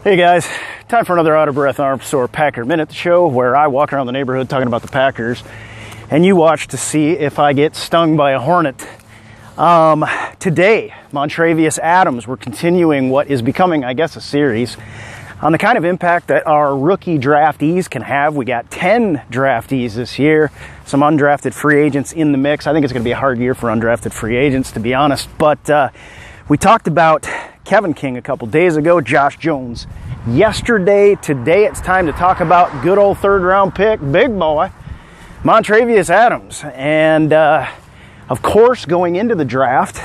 Hey guys, time for another Out of Breath Arm Sore Packer Minute, the show where I walk around the neighborhood talking about the Packers and you watch to see if I get stung by a hornet. Today, Montravius Adams, we're continuing what is becoming, I guess, a series on the kind of impact that our rookie draftees can have. We got 10 draftees this year, some undrafted free agents in the mix. I think it's going to be a hard year for undrafted free agents, to be honest, but we talked about Kevin King a couple days ago, Josh Jones yesterday. Today it's time to talk about good old third-round pick, big boy, Montravius Adams. And of course, going into the draft,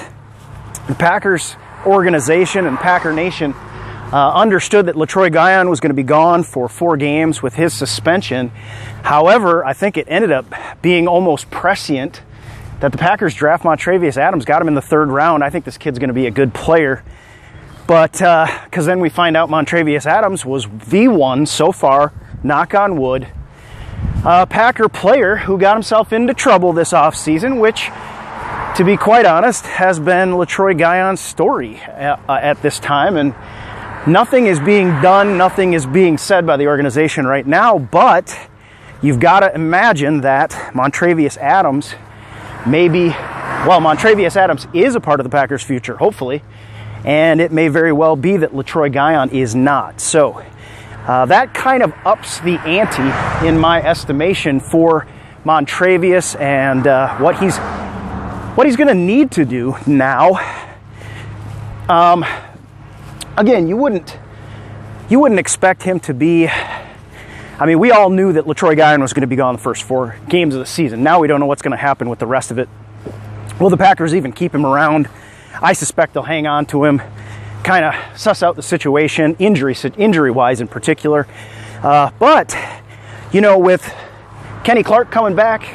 the Packers organization and Packer Nation understood that LaTroy Guion was going to be gone for 4 games with his suspension. However, I think it ended up being almost prescient that the Packers draft Montravius Adams, got him in the 3rd round. I think this kid's going to be a good player. But, because then we find out Montravius Adams was the one so far, knock on wood, Packer player who got himself into trouble this offseason, which, to be quite honest, has been LaTroy Guion's story at this time. And nothing is being done, nothing is being said by the organization right now, but you've got to imagine that Montravius Adams Montravius Adams is a part of the Packers' future, hopefully, and it may very well be that LaTroy Guion is not. So that kind of ups the ante, in my estimation, for Montravius and what he's going to need to do now. Again, you wouldn't expect him to be. I mean, we all knew that LaTroy Guion was going to be gone the first 4 games of the season. Now we don't know what's going to happen with the rest of it. Will the Packers even keep him around? I suspect they'll hang on to him, kind of suss out the situation, injury-wise in particular. But, you know, with Kenny Clark coming back,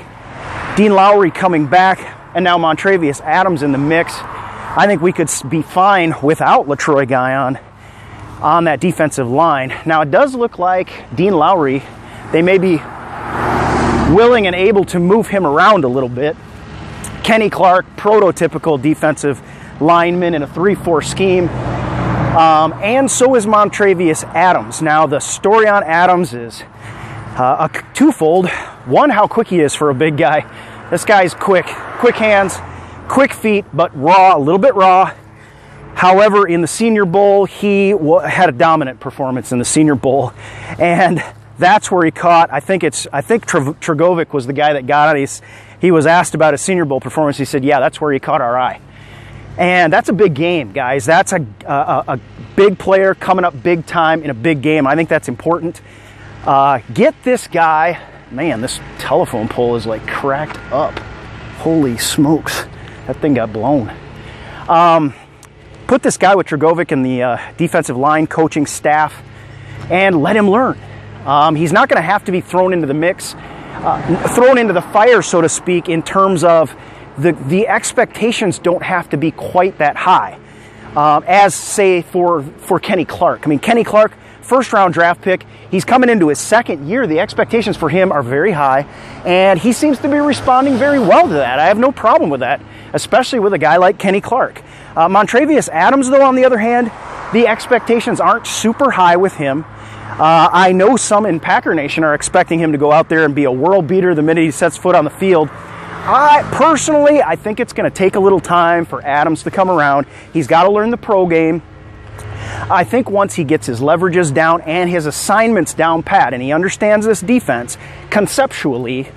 Dean Lowry coming back, and now Montravius Adams in the mix, I think we could be fine without LaTroy Guion on that defensive line. Now, it does look like Dean Lowry, they may be willing and able to move him around a little bit. Kenny Clark, prototypical defensive lineman in a 3-4 scheme. And so is Montravius Adams. Now, the story on Adams is a twofold. One, how quick he is for a big guy. This guy's quick hands, quick feet, but raw, a little bit raw. However, in the Senior Bowl, he had a dominant performance in the Senior Bowl, and that's where he caught. I think Tragovic was the guy that got it. He was asked about his Senior Bowl performance. He said, "Yeah, that's where he caught our eye," and that's a big game, guys. That's a big player coming up big time in a big game. I think that's important. Get this guy. Man, this telephone pole is like cracked up. Holy smokes, that thing got blown. Put this guy with Tragovic and the defensive line coaching staff and let him learn. He's not going to have to be thrown into the mix, thrown into the fire, so to speak, in terms of the expectations don't have to be quite that high as, say, for Kenny Clark. I mean, Kenny Clark, 1st-round draft pick, he's coming into his 2nd year. The expectations for him are very high, and he seems to be responding very well to that. I have no problem with that, especially with a guy like Kenny Clark. Montravius Adams, though, on the other hand, the expectations aren't super high with him. I know some in Packer Nation are expecting him to go out there and be a world beater the minute he sets foot on the field. I think it's going to take a little time for Adams to come around. He's got to learn the pro game. I think once he gets his leverages down and his assignments down pat, and he understands this defense conceptually,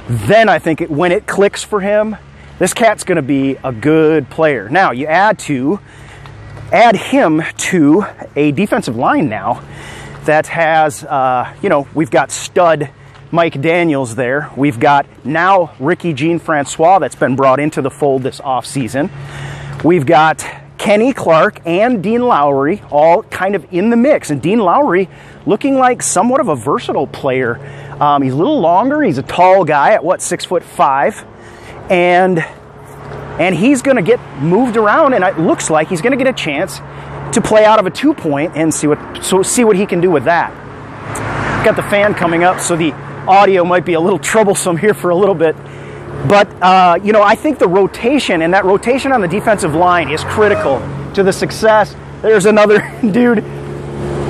then I think when it clicks for him, this cat's going to be a good player. Now, you add him to a defensive line now that has, we've got stud Mike Daniels there. We've got now Ricky Jean-Francois that's been brought into the fold this offseason. We've got Kenny Clark and Dean Lowry all kind of in the mix. And Dean Lowry looking like somewhat of a versatile player. He's a little longer. He's a tall guy at, 6'5". And he's going to get moved around, and it looks like he's going to get a chance to play out of a 2-point and see what he can do with that. Got the fan coming up, so the audio might be a little troublesome here for a little bit. But, I think the rotation, and that rotation on the defensive line is critical to the success. There's another dude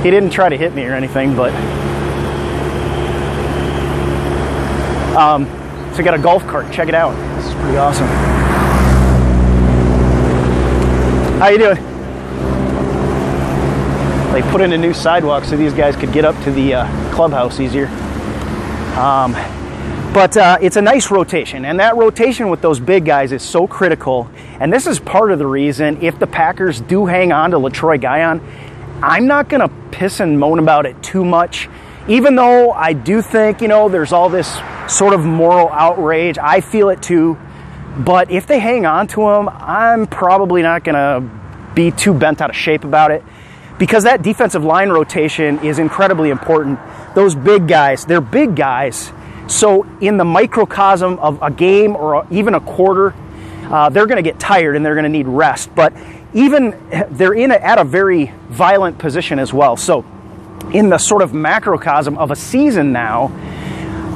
He didn't try to hit me or anything, but so I got a golf cart. Check it out. This is pretty awesome. How you doing? They put in a new sidewalk so these guys could get up to the clubhouse easier. But it's a nice rotation, and that rotation with those big guys is so critical. And this is part of the reason, if the Packers do hang on to LaTroy Guion, I'm not going to piss and moan about it too much. Even though I do think, you know, there's all this sort of moral outrage. I feel it too. But if they hang on to him, I'm probably not going to be too bent out of shape about it, because that defensive line rotation is incredibly important. Those big guys, they're big guys. So in the microcosm of a game or even a quarter, they're going to get tired and they're going to need rest. But even they're at a very violent position as well. So in the sort of macrocosm of a season now,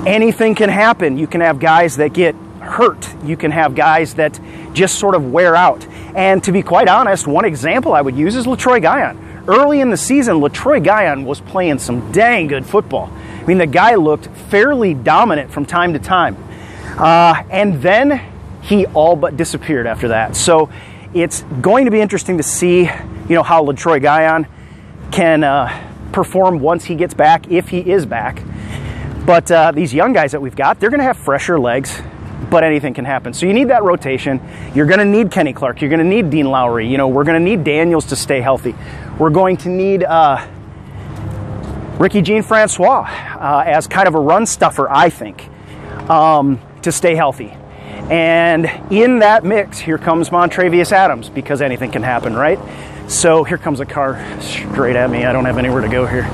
anything can happen. You can have guys that get hurt. You can have guys that just sort of wear out. And to be quite honest, one example I would use is LaTroy Guion. Early in the season, LaTroy Guion was playing some dang good football. I mean, the guy looked fairly dominant from time to time. And then he all but disappeared after that. So it's going to be interesting to see, you know, how LaTroy Guion can perform once he gets back, if he is back. But these young guys that we've got, they're going to have fresher legs, but anything can happen. So you need that rotation. You're going to need Kenny Clark. You're going to need Dean Lowry. You know, we're going to need Daniels to stay healthy. We're going to need Ricky Jean-Francois as kind of a run stuffer, I think, to stay healthy. And in that mix, here comes Montravius Adams, because anything can happen, right? So here comes a car straight at me. I don't have anywhere to go here.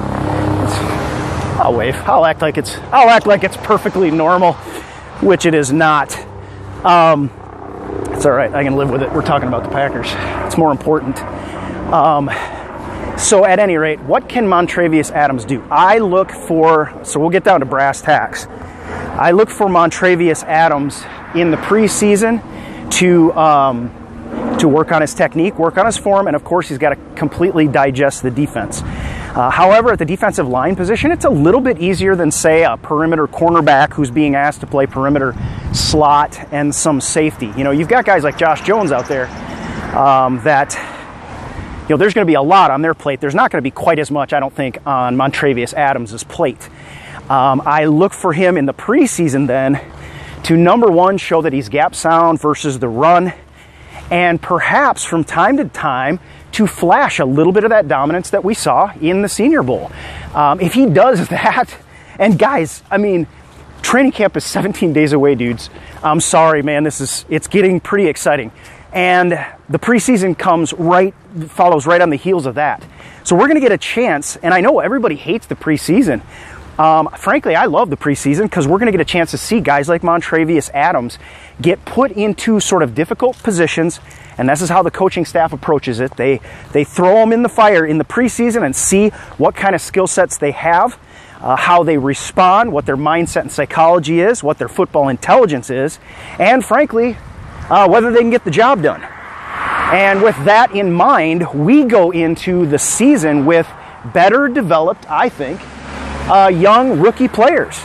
I'll wave. I'll act like it's perfectly normal, which it is not. It's all right. I can live with it. We're talking about the Packers. It's more important. So at any rate, what can Montravius Adams do? So we'll get down to brass tacks. I look for Montravius Adams in the preseason to work on his technique, work on his form, and of course he's got to completely digest the defense. However, at the defensive line position, it's a little bit easier than, say, a perimeter cornerback who's being asked to play perimeter slot and some safety. You know, you've got guys like Josh Jones out there that, you know, there's going to be a lot on their plate. There's not going to be quite as much, I don't think, on Montravius Adams' plate. I look for him in the preseason then to, number one, show that he's gap sound versus the run, and perhaps from time to time to flash a little bit of that dominance that we saw in the Senior Bowl. If he does that, and guys, I mean, training camp is 17 days away, dudes. I'm sorry, man, it's getting pretty exciting. And the preseason follows right on the heels of that. So we're going to get a chance, and I know everybody hates the preseason. Frankly, I love the preseason because we're going to get a chance to see guys like Montravius Adams get put into sort of difficult positions, and this is how the coaching staff approaches it. They throw them in the fire in the preseason and see what kind of skill sets they have, how they respond, what their mindset and psychology is, what their football intelligence is, and frankly, whether they can get the job done. And with that in mind, we go into the season with better developed, I think, young rookie players,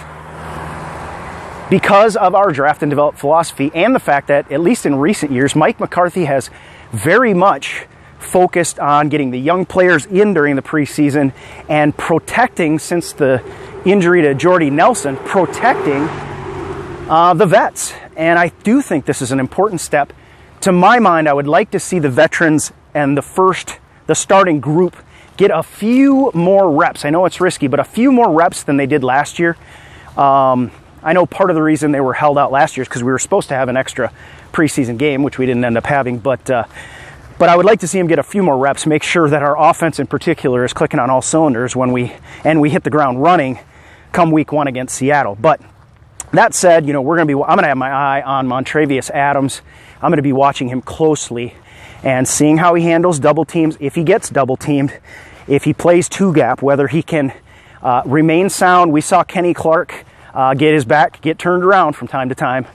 because of our draft and develop philosophy and the fact that, at least in recent years, Mike McCarthy has very much focused on getting the young players in during the preseason and protecting, since the injury to Jordy Nelson, protecting the vets. And I do think this is an important step. To my mind, I would like to see the veterans and the starting group get a few more reps. I know it's risky, but a few more reps than they did last year. I know part of the reason they were held out last year is because we were supposed to have an extra preseason game, which we didn't end up having. But I would like to see them get a few more reps, make sure that our offense in particular is clicking on all cylinders when we hit the ground running come week 1 against Seattle. But that said, you know, I'm going to have my eye on Montravius Adams. I'm going to be watching him closely and seeing how he handles double teams, if he gets double teamed, if he plays two gap, whether he can remain sound. We saw Kenny Clark get his back get turned around from time to time.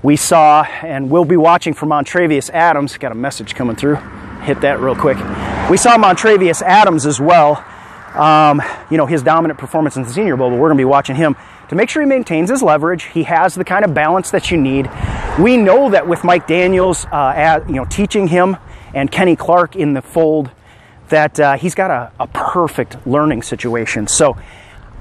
We saw, and we'll be watching for Montravius Adams. Got a message coming through. Hit that real quick. We saw Montravius Adams as well his dominant performance in the Senior Bowl, but we're going to be watching him to make sure he maintains his leverage. He has the kind of balance that you need. We know that with Mike Daniels, teaching him and Kenny Clark in the fold, that he's got a perfect learning situation. So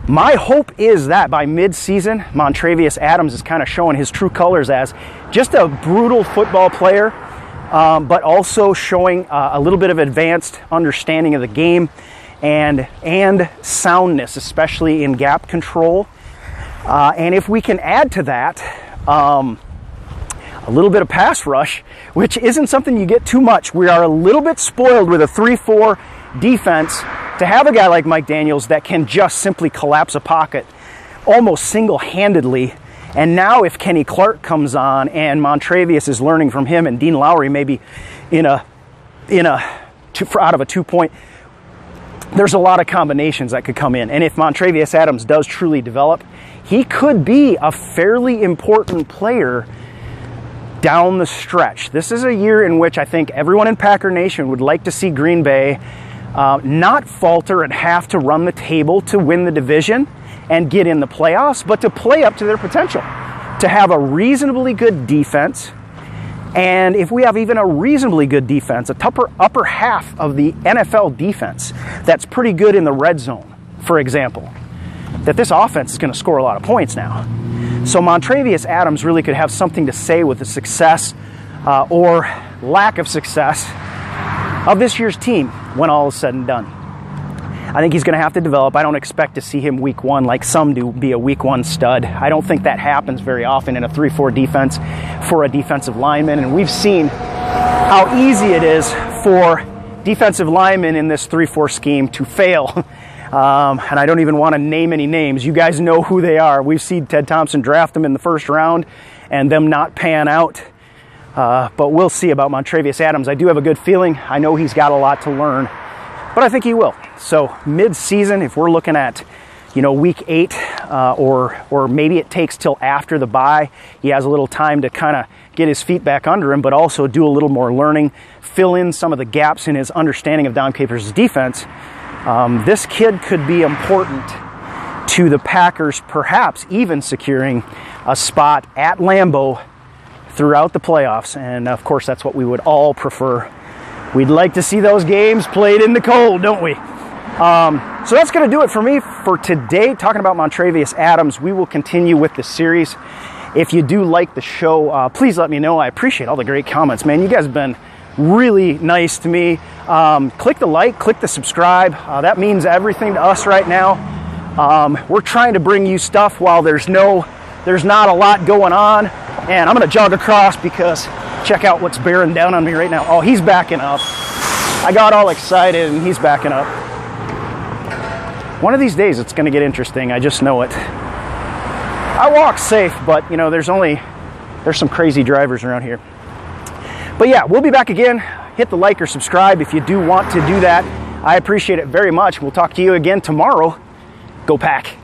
my hope is that by mid-season, Montravius Adams is kind of showing his true colors as just a brutal football player, but also showing a little bit of advanced understanding of the game and soundness, especially in gap control. And if we can add to that a little bit of pass rush, which isn't something you get too much. We are a little bit spoiled with a 3-4 defense to have a guy like Mike Daniels that can just simply collapse a pocket almost single-handedly. And now if Kenny Clark comes on and Montravius is learning from him and Dean Lowry maybe out of a 2-point, there's a lot of combinations that could come in. And if Montravius Adams does truly develop, he could be a fairly important player down the stretch. This is a year in which I think everyone in Packer Nation would like to see Green Bay not falter and have to run the table to win the division and get in the playoffs, but to play up to their potential, to have a reasonably good defense. And if we have even a reasonably good defense, a upper half of the NFL defense that's pretty good in the red zone, for example, that this offense is going to score a lot of points now. So Montravius Adams really could have something to say with the success or lack of success of this year's team when all is said and done. I think he's going to have to develop. I don't expect to see him week one like some do be a week one stud. I don't think that happens very often in a 3-4 defense for a defensive lineman. And we've seen how easy it is for defensive linemen in this 3-4 scheme to fail. And I don't even want to name any names. You guys know who they are. We've seen Ted Thompson draft them in the first round and them not pan out. But we'll see about Montravius Adams. I do have a good feeling. I know he's got a lot to learn, but I think he will. So mid-season, if we're looking at, week 8, or maybe it takes till after the bye, he has a little time to kind of get his feet back under him, but also do a little more learning, fill in some of the gaps in his understanding of Don Capers' defense. This kid could be important to the Packers, perhaps even securing a spot at Lambeau throughout the playoffs. And of course, that's what we would all prefer. We'd like to see those games played in the cold, don't we? So that's going to do it for me for today, talking about Montravius Adams. We will continue with the series. If you do like the show, please let me know. I appreciate all the great comments, man. You guys have been really nice to me. Click the like, click the subscribe. That means everything to us right now. We're trying to bring you stuff while there's not a lot going on. And I'm going to jog across because check out what's bearing down on me right now. Oh, he's backing up. I got all excited and he's backing up. One of these days it's going to get interesting. I just know it. I walk safe, but there's some crazy drivers around here. But yeah, we'll be back again. Hit the like or subscribe if you do want to do that. I appreciate it very much. We'll talk to you again tomorrow. Go Pack.